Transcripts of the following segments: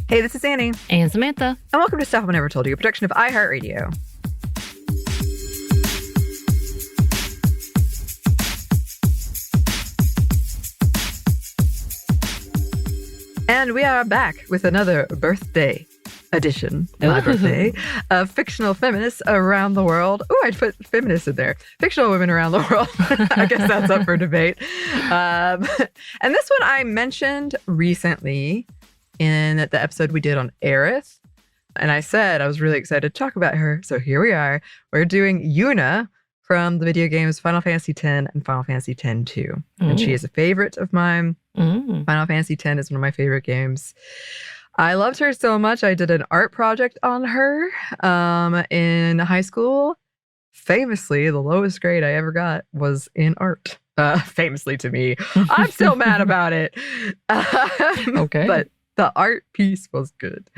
Hey, this is Anney. And Samantha. And welcome to Stuff I Never Told You, a production of iHeartRadio. And we are back with another birthday edition, my birthday, of fictional feminists around the world. Oh, I'd put feminists in there. Fictional women around the world. I guess that's up for debate. And this one I mentioned recently in the episode we did on Aerith. And I said I was really excited to talk about her. So here we are. We're doing Yuna from the video games Final Fantasy X and Final Fantasy X-2. And she is a favorite of mine. Final Fantasy X is one of my favorite games. I loved her so much. I did an art project on her in high school. Famously, the lowest grade I ever got was in art. Famously to me. I'm still mad about it. Okay. But the art piece was good.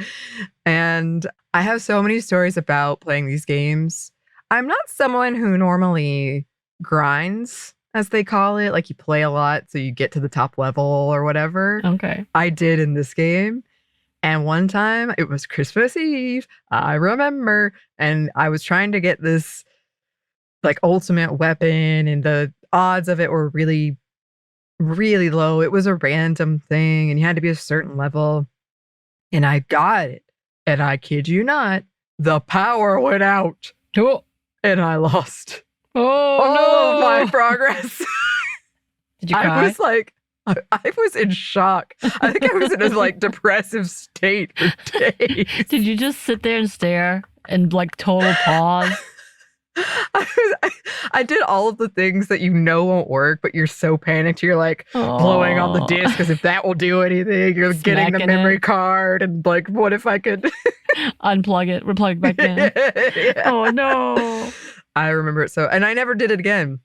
And I have so many stories about playing these games. I'm not someone who normally grinds, as they call it. Like you play a lot so you get to the top level or whatever. Okay. I did in this game. And one time, it was Christmas Eve, I remember, and I was trying to get this like ultimate weapon, and the odds of it were really, really low. It was a random thing, and you had to be a certain level. And I got it. And I kid you not, the power went out. Oh. And I lost Oh, all no. of my progress. Did you cry? I was like, I was in shock. I think I was in a like depressive state for days. Did you just sit there and stare and like total pause? I did all of the things that you know won't work, but you're so panicked. You're like blowing on the disc because if that will do anything, you're getting the memory card and like, what if I could unplug it, replug it back in? Yeah. Oh no! I remember it so, and I never did it again.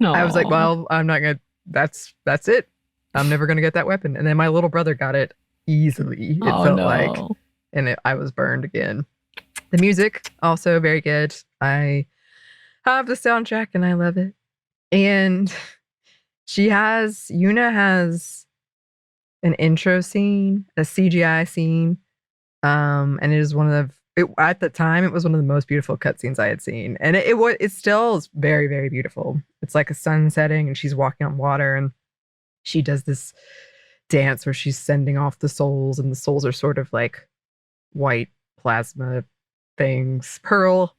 No, I was like, well, I'm not gonna. That's it. I'm never gonna get that weapon. And then my little brother got it easily. It felt like, and I was burned again. The music also very good. I have the soundtrack and I love it. And Yuna has an intro scene, a CGI scene. And it is at the time, it was one of the most beautiful cutscenes I had seen. And it still is very, very beautiful. It's like a sun setting and she's walking on water and she does this dance where she's sending off the souls, and the souls are sort of like white plasma things, pearl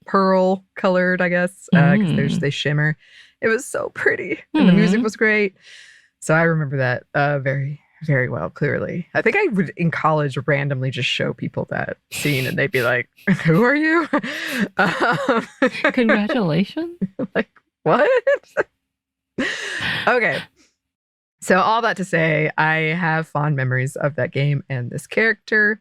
colored, I guess, because they shimmer. It was so pretty, and the music was great. So I remember that very, very well, clearly. I think I would in college randomly just show people that scene, and they'd be like, "Who are you?" Congratulations! Like what? Okay. So all that to say, I have fond memories of that game and this character.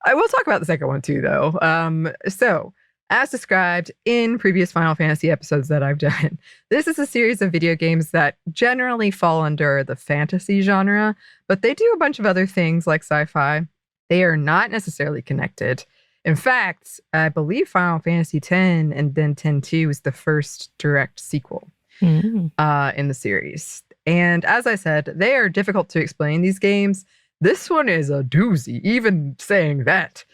I will talk about the second one too, though. So, as described in previous Final Fantasy episodes that I've done, this is a series of video games that generally fall under the fantasy genre, but they do a bunch of other things like sci-fi. They are not necessarily connected. In fact, I believe Final Fantasy X and then X-2 was the first direct sequel in the series. And as I said, they are difficult to explain, these games. This one is a doozy, even saying that.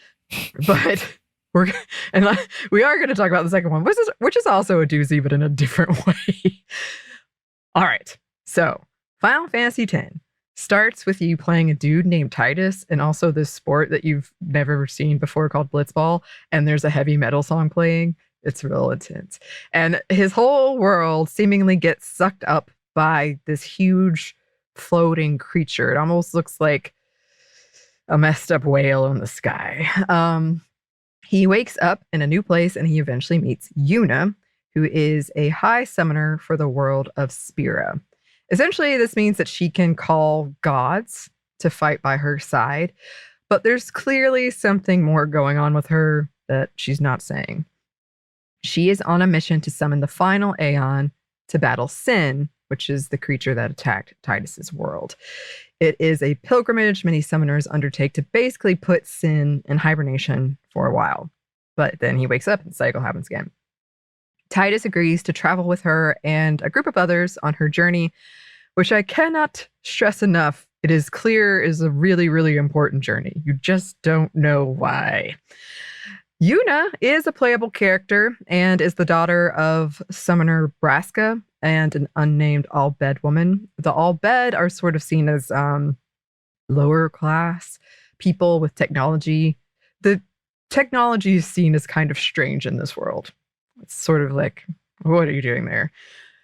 But we are going to talk about the second one, which is also a doozy, but in a different way. All right. So Final Fantasy X starts with you playing a dude named Titus, and also this sport that you've never seen before called Blitzball. And there's a heavy metal song playing. It's real intense. And his whole world seemingly gets sucked up by this huge floating creature. It almost looks like a messed up whale in the sky. He wakes up in a new place and he eventually meets Yuna, who is a high summoner for the world of Spira. Essentially, this means that she can call gods to fight by her side, but there's clearly something more going on with her that she's not saying. She is on a mission to summon the final Aeon to battle Sin, which is the creature that attacked Titus's world. It is a pilgrimage many summoners undertake to basically put Sin in hibernation for a while. But then he wakes up and the cycle happens again. Titus agrees to travel with her and a group of others on her journey, which I cannot stress enough it is clear is a really, really important journey. You just don't know why. Yuna is a playable character and is the daughter of Summoner Braska and an unnamed Albed woman. The Albed are sort of seen as lower class people with technology. The technology is seen as kind of strange in this world. It's sort of like, what are you doing there?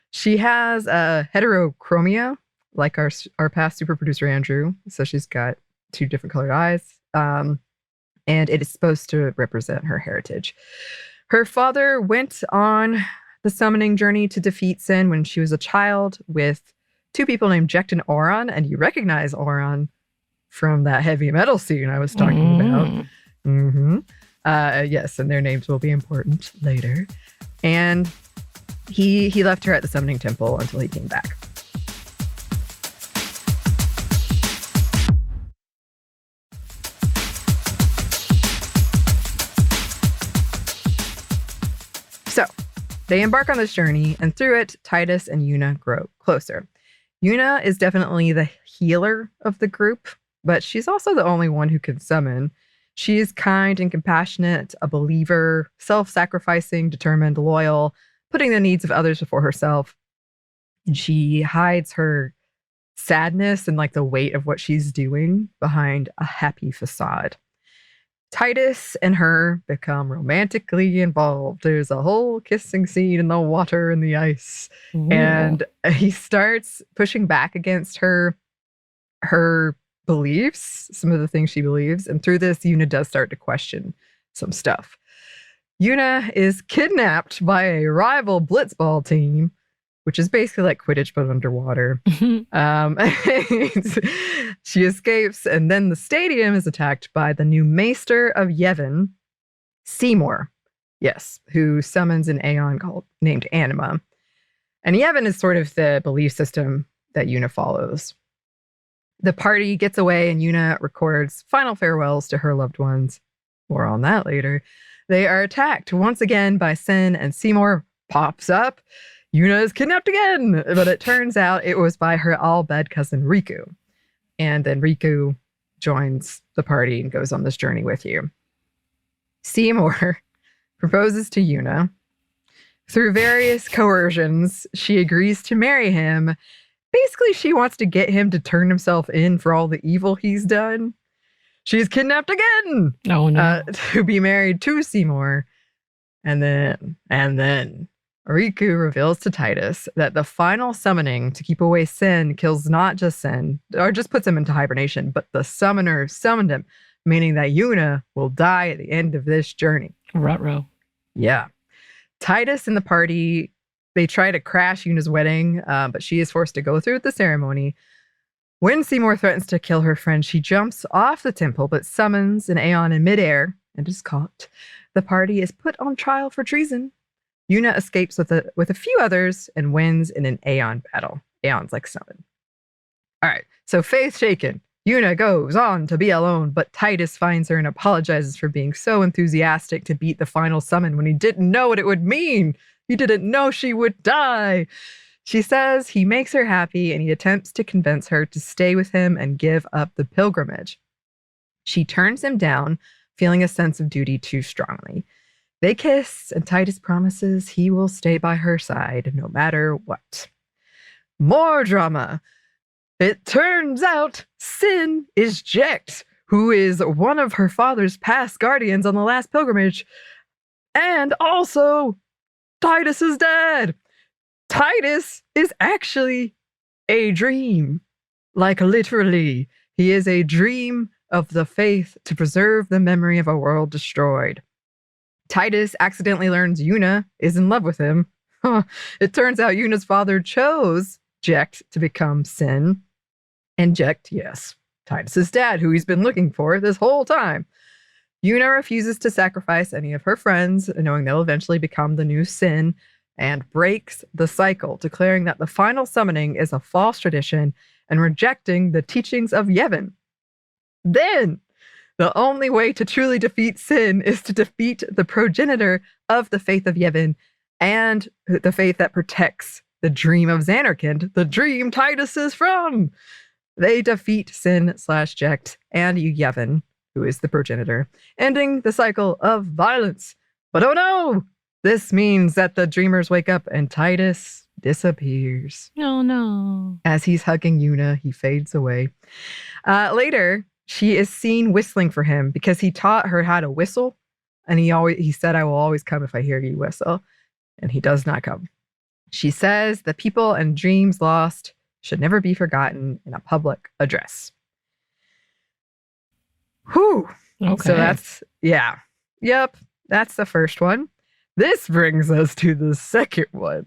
She has a heterochromia, like our past super producer Andrew. So she's got 2 different colored eyes. And it is supposed to represent her heritage. Her father went on the summoning journey to defeat Sin when she was a child with 2 people named Jecht and Oron, and you recognize Oron from that heavy metal scene I was talking about. Mm-hmm. Yes, and their names will be important later. And he left her at the summoning temple until he came back. So they embark on this journey, and through it, Titus and Yuna grow closer. Yuna is definitely the healer of the group, but she's also the only one who can summon. She is kind and compassionate, a believer, self-sacrificing, determined, loyal, putting the needs of others before herself. And she hides her sadness and like the weight of what she's doing behind a happy facade. Titus and her become romantically involved. There's a whole kissing scene in the water and the ice. Ooh. And he starts pushing back against her beliefs, some of the things she believes. And through this, Yuna does start to question some stuff. Yuna is kidnapped by a rival blitzball team, which is basically like Quidditch but underwater. She escapes, and then the stadium is attacked by the new Maester of Yevon, Seymour. Yes, who summons an Aeon named Anima. And Yevon is sort of the belief system that Yuna follows. The party gets away, and Yuna records final farewells to her loved ones. More on that later. They are attacked once again by Sin, and Seymour pops up. Yuna is kidnapped again, but it turns out it was by her Albed cousin Riku. And then Riku joins the party and goes on this journey with you. Seymour proposes to Yuna. Through various coercions, she agrees to marry him. Basically, she wants to get him to turn himself in for all the evil he's done. She's kidnapped again. Oh, no. To be married to Seymour. And then Riku reveals to Titus that the final summoning to keep away Sin kills not just Sin, or just puts him into hibernation, but the summoner summoned him, meaning that Yuna will die at the end of this journey. Ruh-roh. Yeah. Titus and the party, they try to crash Yuna's wedding, but she is forced to go through with the ceremony. When Seymour threatens to kill her friend, she jumps off the temple, but summons an Aeon in midair and is caught. The party is put on trial for treason. Yuna escapes with a few others and wins in an Aeon battle. Aeon's like summon. All right, so faith shaken. Yuna goes on to be alone, but Titus finds her and apologizes for being so enthusiastic to beat the final summon when he didn't know what it would mean. He didn't know she would die. She says he makes her happy, and he attempts to convince her to stay with him and give up the pilgrimage. She turns him down, feeling a sense of duty too strongly. They kiss, and Titus promises he will stay by her side no matter what. More drama. It turns out Sin is Jecht, who is one of her father's past guardians on the last pilgrimage. And also, Titus's dad. Titus is actually a dream. Like literally, he is a dream of the faith to preserve the memory of a world destroyed. Titus accidentally learns Yuna is in love with him. It turns out Yuna's father chose Jecht to become Sin. And Jecht, yes, Titus's dad, who he's been looking for this whole time. Yuna refuses to sacrifice any of her friends, knowing they'll eventually become the new Sin, and breaks the cycle, declaring that the final summoning is a false tradition and rejecting the teachings of Yevon. Then, the only way to truly defeat Sin is to defeat the progenitor of the faith of Yevon and the faith that protects the dream of Xanarkand, the dream Titus is from. They defeat Sin/Jecht and Yevon, who is the progenitor, ending the cycle of violence. But oh no! This means that the dreamers wake up and Titus disappears. Oh no. As he's hugging Yuna, he fades away. Later, she is seen whistling for him because he taught her how to whistle. And he said, I will always come if I hear you whistle. And he does not come. She says the people and dreams lost should never be forgotten in a public address. Whew. Okay. So that's, yeah. Yep. That's the first one. This brings us to the second one,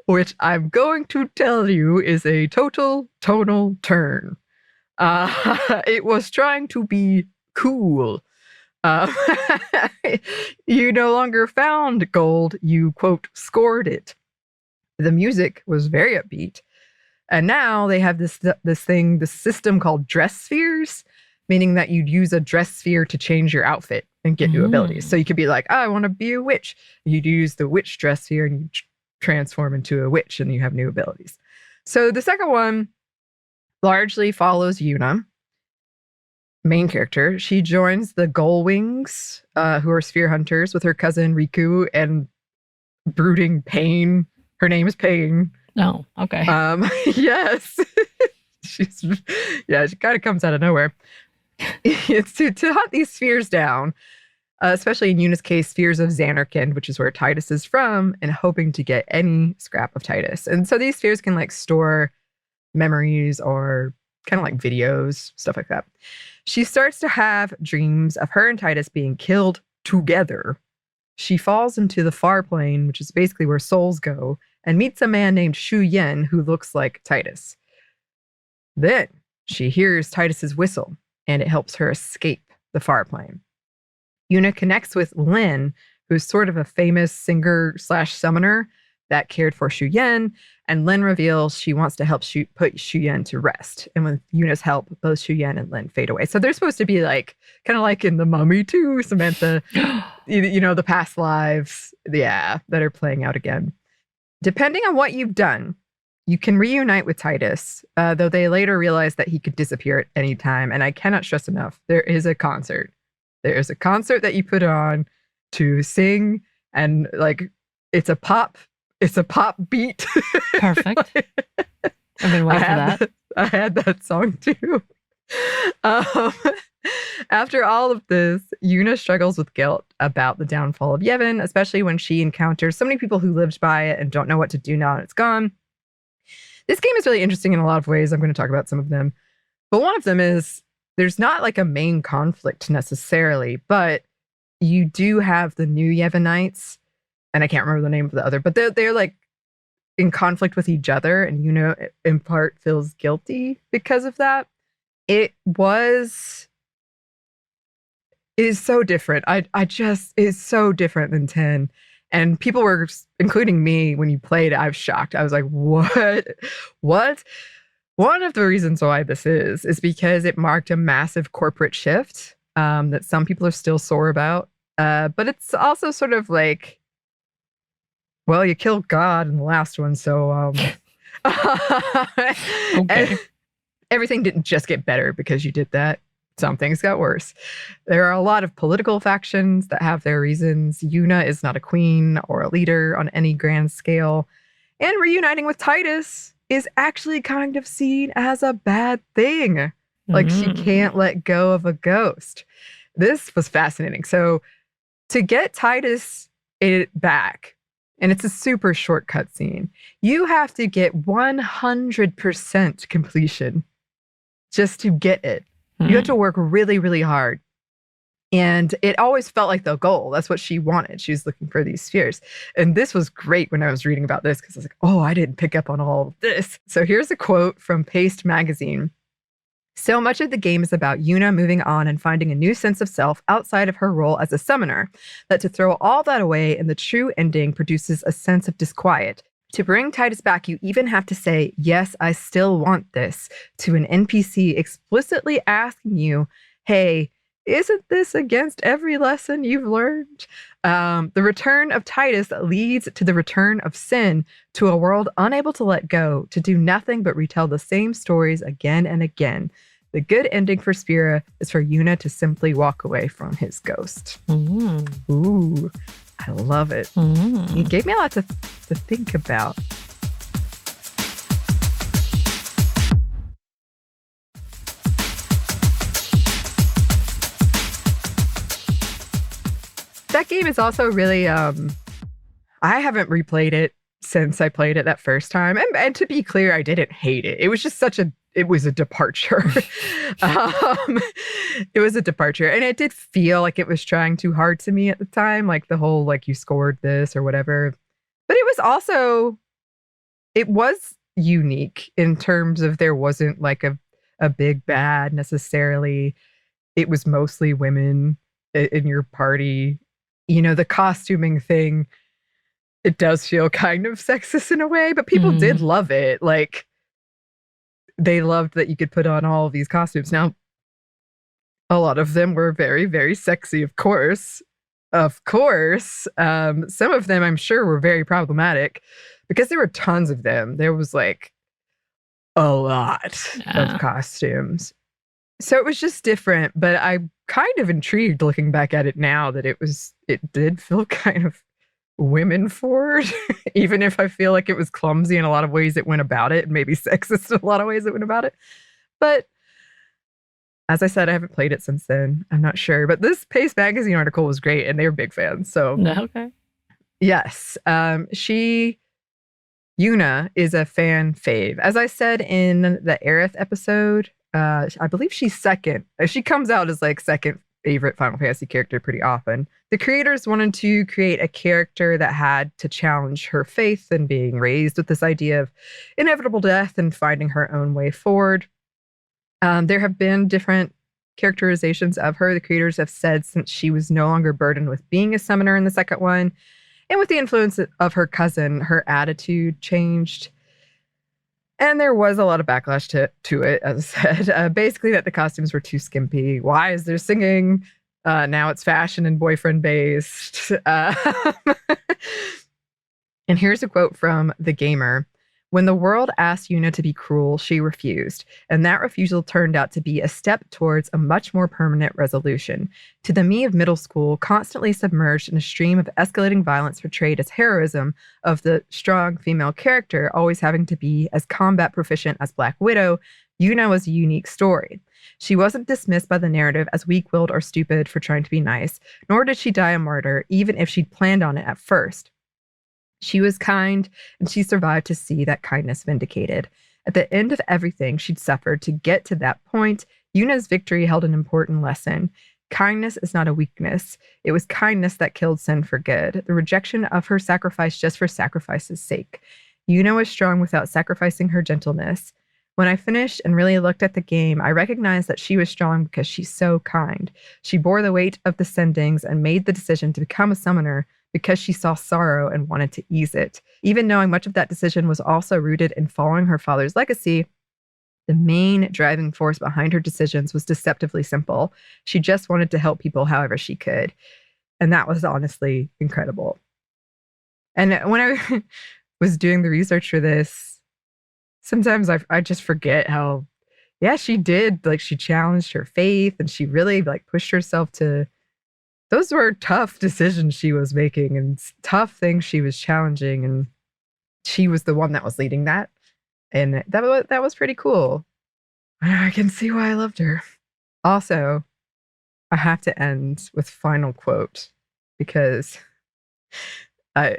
which I'm going to tell you is a total tonal turn. It was trying to be cool. You no longer found gold, you, quote, scored it. The music was very upbeat. And now they have this system called dress spheres, meaning that you'd use a dress sphere to change your outfit and get new abilities. So you could be like, oh, I want to be a witch. You'd use the witch dress sphere and you transform into a witch and you have new abilities. So the second one largely follows Yuna, main character. She joins the Gullwings, who are sphere hunters, with her cousin Riku and brooding Pain. Her name is Pain. Oh, okay. Yes. She kind of comes out of nowhere. It's to hunt these spheres down, especially in Yuna's case, spheres of Xanarkand, which is where Titus is from, and hoping to get any scrap of Titus. And so these spheres can like store memories or kind of like videos, stuff like that. She starts to have dreams of her and Titus being killed together. She falls into the far plane, which is basically where souls go, and meets a man named Shu Yen who looks like Titus. Then she hears Titus's whistle, and it helps her escape the far plane. Yuna connects with Lin, who's sort of a famous singer/summoner that cared for Shu Yen, and Lin reveals she wants to help put Shu Yen to rest. And with Yuna's help, both Shu Yen and Lin fade away. So they're supposed to be like, kind of like in The Mummy too, Samantha, the past lives, that are playing out again. Depending on what you've done, you can reunite with Titus, though they later realize that he could disappear at any time. And I cannot stress enough, there is a concert. There is a concert that you put on to sing, and like it's a pop beat. Perfect. I've been waiting for that. I had that song too. After all of this, Yuna struggles with guilt about the downfall of Yevon, especially when she encounters so many people who lived by it and don't know what to do now that it's gone. This game is really interesting in a lot of ways. I'm going to talk about some of them. But one of them is there's not like a main conflict necessarily, but you do have the new Yevonites, and I can't remember the name of the other, but they're like in conflict with each other, and Yuna in part feels guilty because of that. It is so different. It's so different than 10. And people were, including me, when you played, I was shocked. I was like, what? What? One of the reasons why this is because it marked a massive corporate shift that some people are still sore about. But it's also sort of like, well, you killed God in the last one, so Okay. Everything didn't just get better because you did that. Some things got worse. There are a lot of political factions that have their reasons. Yuna is not a queen or a leader on any grand scale. And reuniting with Titus is actually kind of seen as a bad thing. Like she can't let go of a ghost. This was fascinating. So to get Titus back, and it's a super short cutscene, you have to get 100% completion just to get it. You have to work really, really hard. And it always felt like the goal. That's what she wanted. She was looking for these spheres. And this was great when I was reading about this because I was like, oh, I didn't pick up on all of this. So here's a quote from Paste magazine. So much of the game is about Yuna moving on and finding a new sense of self outside of her role as a summoner, that to throw all that away in the true ending produces a sense of disquiet. To bring Titus back, you even have to say, yes, I still want this, to an NPC explicitly asking you, hey, Isn't this against every lesson you've learned? The return of Titus leads to the return of sin, to a world unable to let go, to do nothing but retell the same stories again and again. The good ending for Spira is for Yuna to simply walk away from his ghost. Ooh, I love it. It gave me a lot to think about. That game is also really, I haven't replayed it since I played it that first time. And to be clear, I didn't hate it. It was just it was a departure. It was a departure. And it did feel like it was trying too hard to me at the time. Like the whole, like, you scored this or whatever. But it was unique in terms of there wasn't like a big bad necessarily. It was mostly women in your party. You know, the costuming thing, it does feel kind of sexist in a way, but people did love it. Like, they loved that you could put on all of these costumes. Now, a lot of them were very, very sexy, of course. Of course. Some of them, I'm sure, were very problematic because there were tons of them. There was like a lot of costumes. So it was just different, but I'm kind of intrigued looking back at it now that it did feel kind of women forward, even if I feel like it was clumsy in a lot of ways it went about it, and maybe sexist in a lot of ways it went about it. But as I said, I haven't played it since then. I'm not sure. But this Pace Magazine article was great, and they were big fans. So okay. Yes. Yuna is a fan fave. As I said in the Aerith episode, I believe she's second. She comes out as like second favorite Final Fantasy character pretty often. The creators wanted to create a character that had to challenge her faith and being raised with this idea of inevitable death and finding her own way forward. There have been different characterizations of her. The creators have said since she was no longer burdened with being a summoner in the second one, and with the influence of her cousin, her attitude changed. And there was a lot of backlash to it, as I said. Basically that the costumes were too skimpy. Why is there singing? Now it's fashion and boyfriend based. And here's a quote from The Gamer. When the world asked Yuna to be cruel, she refused. And that refusal turned out to be a step towards a much more permanent resolution. To the me of middle school, constantly submerged in a stream of escalating violence portrayed as heroism of the strong female character, always having to be as combat proficient as Black Widow, Yuna was a unique story. She wasn't dismissed by the narrative as weak-willed or stupid for trying to be nice, nor did she die a martyr, even if she'd planned on it at first. She was kind, and she survived to see that kindness vindicated. At the end of everything she'd suffered to get to that point, Yuna's victory held an important lesson. Kindness is not a weakness. It was kindness that killed sin for good, the rejection of her sacrifice just for sacrifice's sake. Yuna was strong without sacrificing her gentleness. When I finished and really looked at the game, I recognized that she was strong because she's so kind. She bore the weight of the sendings and made the decision to become a summoner because she saw sorrow and wanted to ease it. Even knowing much of that decision was also rooted in following her father's legacy, the main driving force behind her decisions was deceptively simple. She just wanted to help people however she could. And that was honestly incredible. And when I was doing the research for this, sometimes I just forget how, yeah, she did. Like, she challenged her faith and she really like pushed herself to. Those were tough decisions she was making and tough things she was challenging. And she was the one that was leading that. And that was pretty cool. I can see why I loved her. Also, I have to end with final quote because I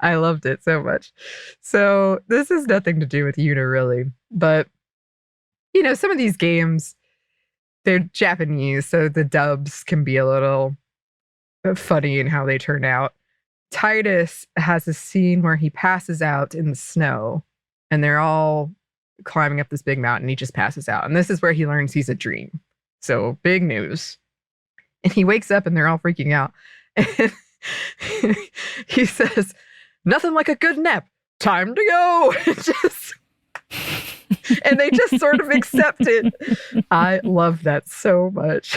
I loved it so much. So this has nothing to do with Yuna really, but you know, some of these games, they're Japanese, so the dubs can be a little funny in how they turn out. Titus has a scene where he passes out in the snow and they're all climbing up this big mountain. He just passes out. And this is where he learns he's a dream. So big news. And he wakes up and they're all freaking out. And he says, "Nothing like a good nap. Time to go." It just and they just sort of accept it. I love that so much.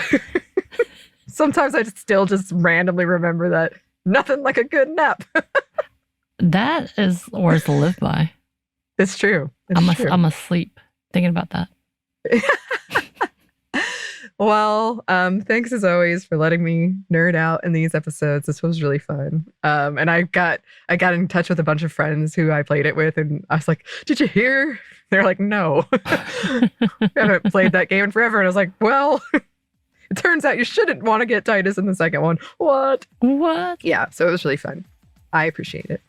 Sometimes I still just randomly remember that nothing like a good nap. That is words to live by. It's true. I'm asleep thinking about that. Well, thanks as always for letting me nerd out in these episodes. This was really fun. And I got in touch with a bunch of friends who I played it with, and I was like, "Did you hear?" They're like, "No, I haven't played that game in forever." And I was like, "Well, it turns out you shouldn't want to get Titus in the second one." What? Yeah. So it was really fun. I appreciate it.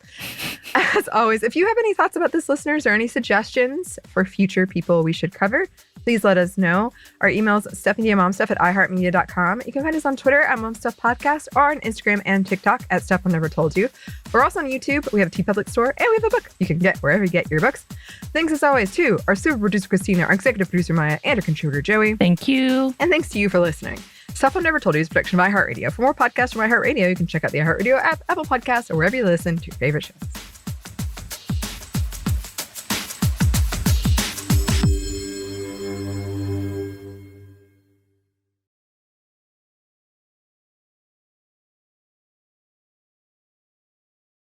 As always, if you have any thoughts about this, listeners, or any suggestions for future people we should cover, please let us know. Our email is stuffmediamomstuff@iheartmedia.com. You can find us on Twitter at momstuffpodcast or on Instagram and TikTok at Stuff I Never Told You. We're also on YouTube. We have a TeePublic store, and we have a book you can get wherever you get your books. Thanks as always to our super producer Christina, our executive producer Maya, and our contributor Joey. Thank you. And thanks to you for listening. Stuff I've Never Told You is a production of iHeartRadio. For more podcasts from iHeartRadio, you can check out the iHeartRadio app, Apple Podcasts, or wherever you listen to your favorite shows.